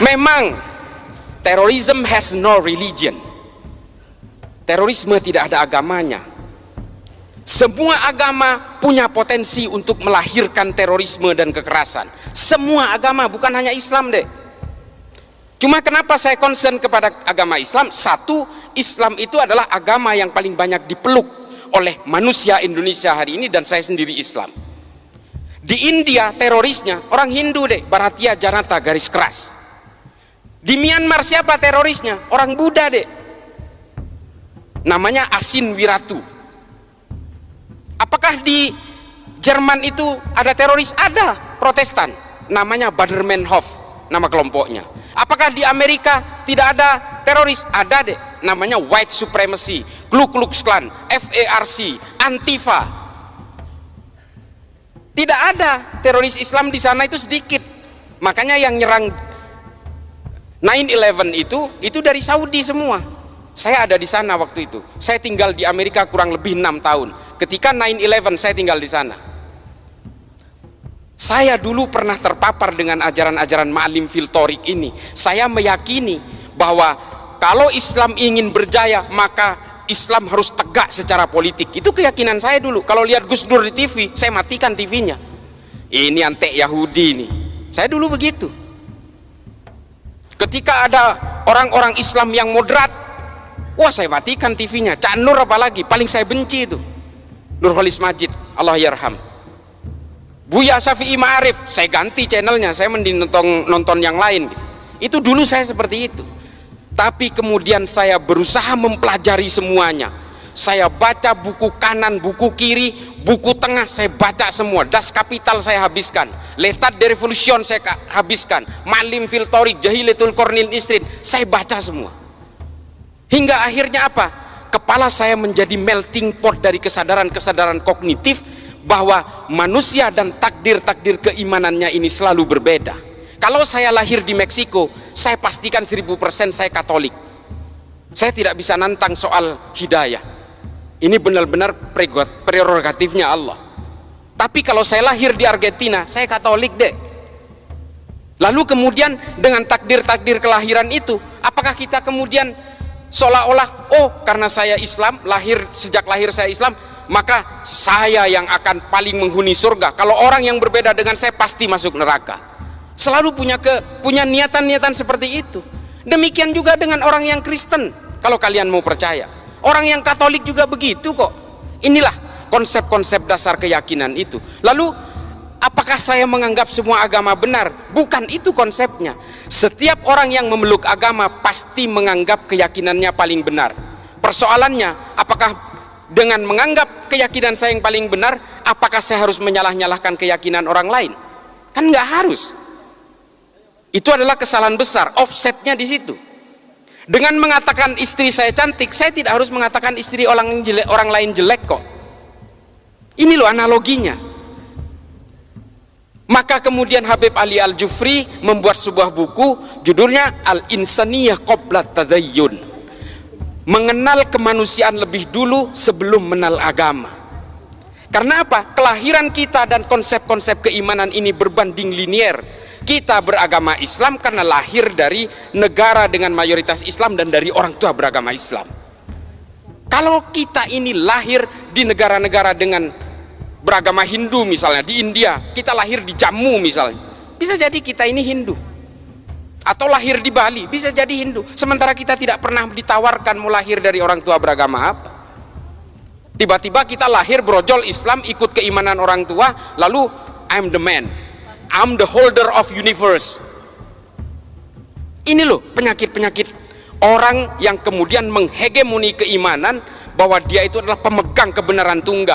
Memang terrorism has no religion. Terorisme tidak ada agamanya. Semua agama punya potensi untuk melahirkan terorisme dan kekerasan. Semua agama, bukan hanya Islam deh. Cuma kenapa saya concern kepada agama Islam? Satu, Islam itu adalah agama yang paling banyak dipeluk oleh manusia Indonesia hari ini, dan saya sendiri Islam. Di India terorisnya orang Hindu deh, Bharatiya Janata garis keras. Di Myanmar siapa terorisnya? Orang Buddha deh, namanya Asin Wiratu. Apakah di Jerman itu ada teroris? Ada, Protestan, namanya Bader-Meinhof nama kelompoknya. Apakah di Amerika tidak ada teroris? Ada deh, namanya White Supremacy, Ku Klux Klan, FARC, Antifa. Tidak ada teroris Islam di sana, itu sedikit. Makanya yang nyerang 9/11 itu dari Saudi semua. Saya ada di sana waktu itu. Saya tinggal di Amerika kurang lebih 6 tahun. Ketika 9/11 saya tinggal di sana. Saya dulu pernah terpapar dengan ajaran-ajaran Ma'alim fil Thoriq ini. Saya meyakini bahwa kalau Islam ingin berjaya, maka Islam harus tegak secara politik. Itu keyakinan saya dulu. Kalau lihat Gus Dur di TV, saya matikan TV-nya. Ini antek Yahudi nih. Saya dulu begitu. Ketika ada orang-orang Islam yang moderat, wah saya matikan TV-nya. Cak Nur apalagi, paling saya benci itu. Nurholis Majid, Allah yarham. Buya Syafi'i Ma'arif, saya ganti channelnya, saya mending nonton yang lain. Itu dulu saya seperti itu. Tapi kemudian saya berusaha mempelajari semuanya. Saya baca buku kanan, buku kiri, buku tengah, saya baca semua. Das Kapital saya habiskan, L'état de Révolution saya habiskan, Ma'alim fil Thoriq, Jahilatul Qarnil Isrin, saya baca semua. Hingga akhirnya apa? Kepala saya menjadi melting pot dari kesadaran-kesadaran kognitif bahwa manusia dan takdir-takdir keimanannya ini selalu berbeda. Kalau saya lahir di Meksiko, saya pastikan 1000% saya Katolik. Saya tidak bisa nantang soal hidayah. Ini benar-benar prerogatifnya Allah. Tapi kalau saya lahir di Argentina, saya Katolik deh. Lalu kemudian dengan takdir-takdir kelahiran itu, apakah kita kemudian seolah-olah, oh karena saya Islam, sejak lahir saya Islam, maka saya yang akan paling menghuni surga. Kalau orang yang berbeda dengan saya pasti masuk neraka. Selalu punya niatan-niatan seperti itu. Demikian juga dengan orang yang Kristen, kalau kalian mau percaya. Orang yang Katolik juga begitu kok. Inilah konsep-konsep dasar keyakinan itu. Lalu apakah saya menganggap semua agama benar? Bukan itu konsepnya. Setiap orang yang memeluk agama pasti menganggap keyakinannya paling benar. Persoalannya, apakah dengan menganggap keyakinan saya yang paling benar, apakah saya harus menyalah-nyalahkan keyakinan orang lain? Kan nggak harus. Itu adalah kesalahan besar, offsetnya di situ. Dengan mengatakan istri saya cantik, saya tidak harus mengatakan istri orang lain jelek kok. Ini loh analoginya. Maka kemudian Habib Ali Al-Jufri membuat sebuah buku, judulnya Al-Insaniyah Qabla Tadayyun, mengenal kemanusiaan lebih dulu sebelum mengenal agama. Karena apa? Kelahiran kita dan konsep-konsep keimanan ini berbanding linier. Kita beragama Islam karena lahir dari negara dengan mayoritas Islam dan dari orang tua beragama Islam. Kalau kita ini lahir di negara-negara dengan beragama Hindu, misalnya di India, kita lahir di Jammu misalnya, bisa jadi kita ini Hindu. Atau lahir di Bali, bisa jadi Hindu. Sementara kita tidak pernah ditawarkan mau lahir dari orang tua beragama apa. Tiba-tiba kita lahir brojol Islam, ikut keimanan orang tua, lalu I'm the man, I'm the holder of universe. Ini loh penyakit-penyakit orang yang kemudian menghegemoni keimanan bahwa dia itu adalah pemegang kebenaran tunggal.